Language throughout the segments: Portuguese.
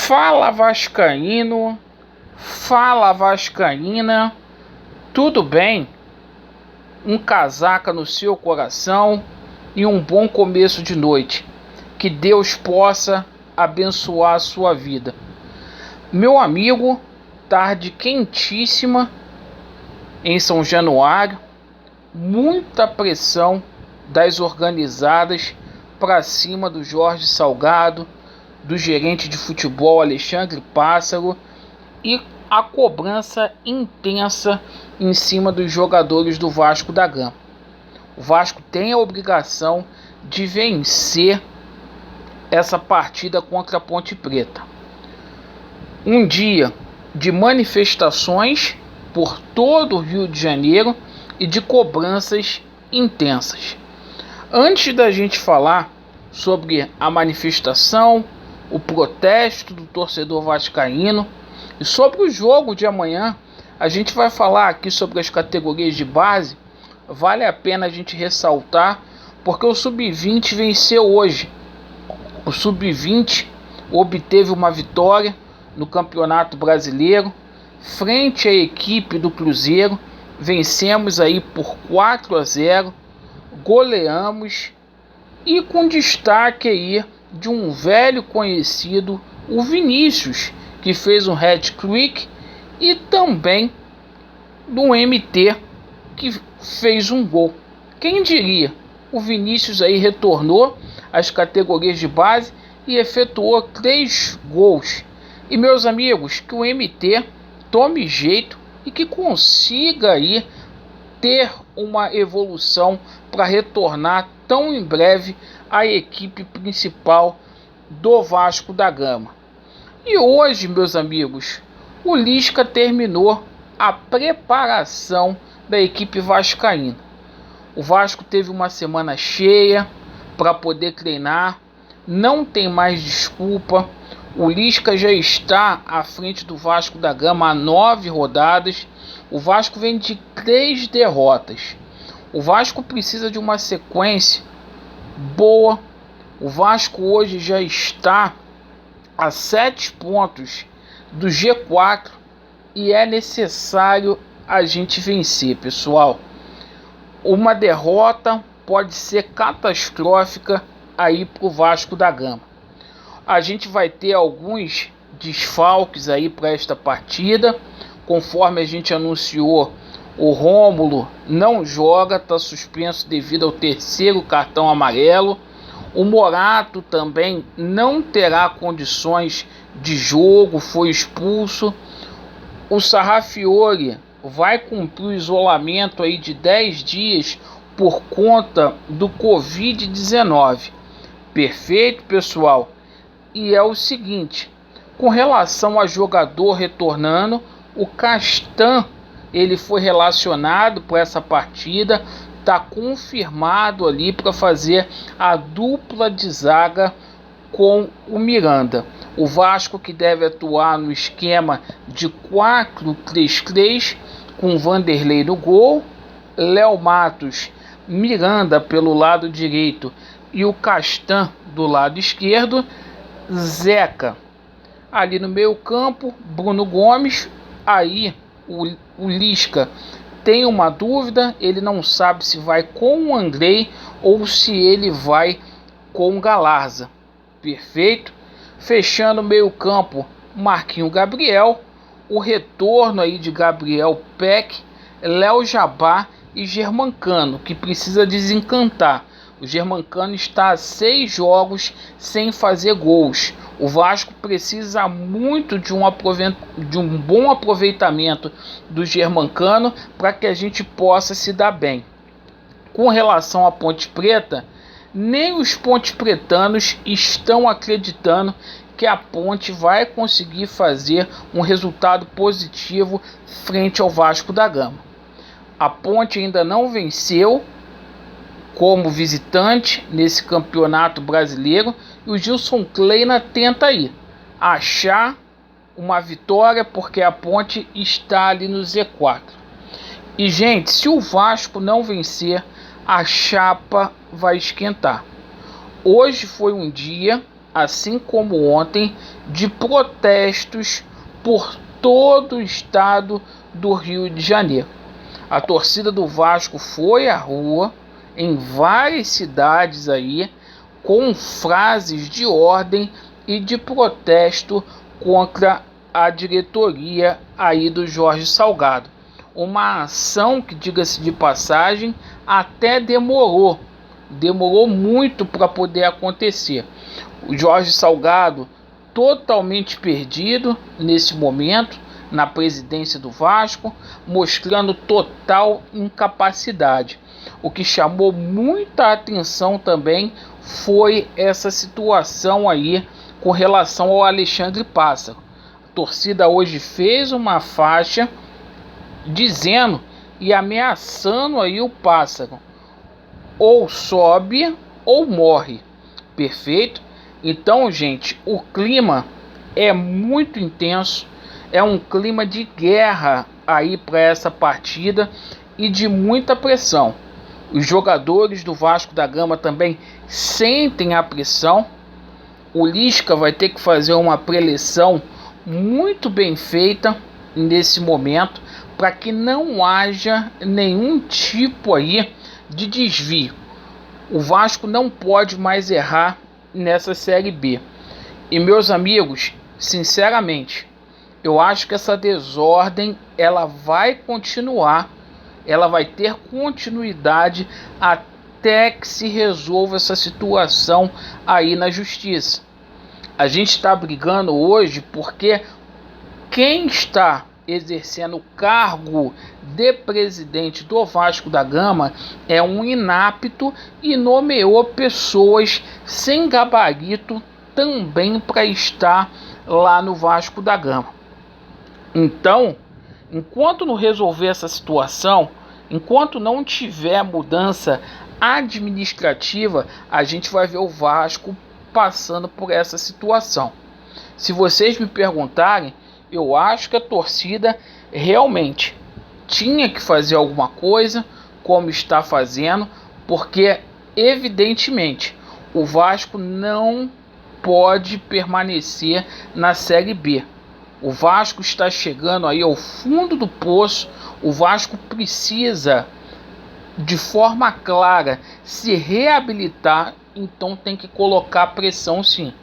Fala Vascaíno, fala Vascaína, tudo bem? Um casaca no seu coração e um bom começo de noite. Que Deus possa abençoar a sua vida. Meu amigo, tarde quentíssima em São Januário, muita pressão das organizadas para cima do Jorge Salgado, do gerente de futebol Alexandre Pássaro e a cobrança intensa em cima dos jogadores do Vasco da Gama. O Vasco tem a obrigação de vencer essa partida contra a Ponte Preta. Um dia de manifestações por todo o Rio de Janeiro e de cobranças intensas. Antes da gente falar sobre a manifestação, o protesto do torcedor vascaíno e sobre o jogo de amanhã, a gente vai falar aqui sobre as categorias de base. Vale a pena a gente ressaltar, porque o Sub-20 venceu hoje. O Sub-20 obteve uma vitória no Campeonato Brasileiro, frente à equipe do Cruzeiro. Vencemos aí por 4-0, goleamos e com destaque aí de um velho conhecido, o Vinícius, que fez um hat-trick, e também do MT, que fez um gol. Quem diria? O Vinícius aí retornou às categorias de base e efetuou 3 gols. E meus amigos, que o MT tome jeito e que consiga aí ter uma evolução para retornar tão em breve à equipe principal do Vasco da Gama. E hoje, meus amigos, o Lisca terminou a preparação da equipe vascaína. O Vasco teve uma semana cheia para poder treinar, não tem mais desculpa. O Lisca já está à frente do Vasco da Gama há 9 rodadas. O Vasco vem de 3 derrotas. O Vasco precisa de uma sequência boa. O Vasco hoje já está a 7 pontos do G4 e é necessário a gente vencer, pessoal. Uma derrota pode ser catastrófica aí para o Vasco da Gama. A gente vai ter alguns desfalques aí para esta partida. Conforme a gente anunciou, o Rômulo não joga, está suspenso devido ao 3º cartão amarelo. O Morato também não terá condições de jogo, foi expulso. O Sarrafiore vai cumprir o isolamento aí de 10 dias por conta do Covid-19. Perfeito, pessoal? E é o seguinte, com relação a jogador retornando, o Castan, ele foi relacionado para essa partida, está confirmado ali para fazer a dupla de zaga com o Miranda. O Vasco que deve atuar no esquema de 4-3-3, com Vanderlei no gol, Léo Matos, Miranda pelo lado direito e o Castan do lado esquerdo, Zeca ali no meio campo, Bruno Gomes. Aí o Lisca tem uma dúvida, ele não sabe se vai com o Andrei ou se ele vai com o Galarza. Perfeito? Fechando o meio campo, Marquinhos Gabriel, o retorno aí de Gabriel Peck, Léo Jabá e Germancano, que precisa desencantar. O Germancano está a 6 jogos sem fazer gols. O Vasco precisa muito de um bom aproveitamento do Germancano para que a gente possa se dar bem. Com relação à Ponte Preta, nem os pontepretanos estão acreditando que a Ponte vai conseguir fazer um resultado positivo frente ao Vasco da Gama. A Ponte ainda não venceu como visitante nesse campeonato brasileiro e o Gilson Kleina tenta aí achar uma vitória porque a Ponte está ali no Z4. E gente, se o Vasco não vencer, a chapa vai esquentar. Hoje foi um dia assim como ontem, de protestos por todo o estado do Rio de Janeiro. A torcida do Vasco foi à rua em várias cidades aí com frases de ordem e de protesto contra a diretoria aí do Jorge Salgado. Uma ação que, diga-se de passagem, até demorou muito para poder acontecer. O Jorge Salgado totalmente perdido nesse momento na presidência do Vasco, mostrando total incapacidade. O que chamou muita atenção também foi essa situação aí com relação ao Alexandre Pássaro. A torcida hoje fez uma faixa dizendo e ameaçando aí o Pássaro: ou sobe ou morre. Perfeito? Então, gente, o clima é muito intenso, é um clima de guerra aí para essa partida e de muita pressão. Os jogadores do Vasco da Gama também sentem a pressão. O Lisca vai ter que fazer uma preleção muito bem feita nesse momento para que não haja nenhum tipo aí de desvio. O Vasco não pode mais errar nessa Série B. E, meus amigos, sinceramente, eu acho que essa desordem ela vai continuar, ela vai ter continuidade até que se resolva essa situação aí na justiça. A gente está brigando hoje porque quem está exercendo o cargo de presidente do Vasco da Gama é um inapto e nomeou pessoas sem gabarito também para estar lá no Vasco da Gama. Então, enquanto não resolver essa situação, enquanto não tiver mudança administrativa, a gente vai ver o Vasco passando por essa situação. Se vocês me perguntarem, eu acho que a torcida realmente tinha que fazer alguma coisa, como está fazendo, porque evidentemente o Vasco não pode permanecer na Série B. O Vasco está chegando aí ao fundo do poço. O Vasco precisa, de forma clara, se reabilitar, então tem que colocar pressão sim.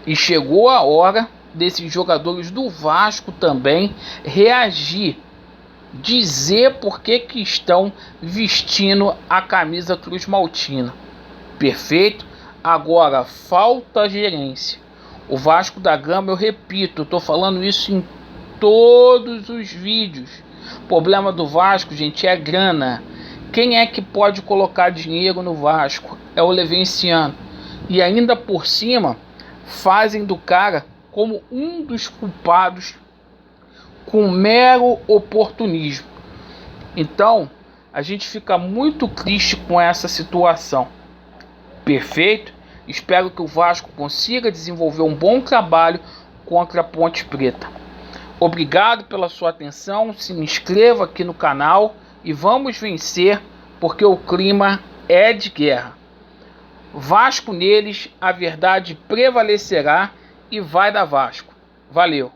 E chegou a hora desses jogadores do Vasco também reagir, dizer por que estão vestindo a camisa Cruz Maltina. Perfeito? Agora falta gerência. O Vasco da Gama, eu repito, eu tô falando isso em todos os vídeos. O problema do Vasco, gente, é grana. Quem é que pode colocar dinheiro no Vasco? É o Levenciano. E ainda por cima, fazem do cara como um dos culpados com mero oportunismo. Então, a gente fica muito triste com essa situação. Perfeito? Espero que o Vasco consiga desenvolver um bom trabalho contra a Ponte Preta. Obrigado pela sua atenção, se inscreva aqui no canal e vamos vencer, porque o clima é de guerra. Vasco neles, a verdade prevalecerá e vai dar Vasco. Valeu!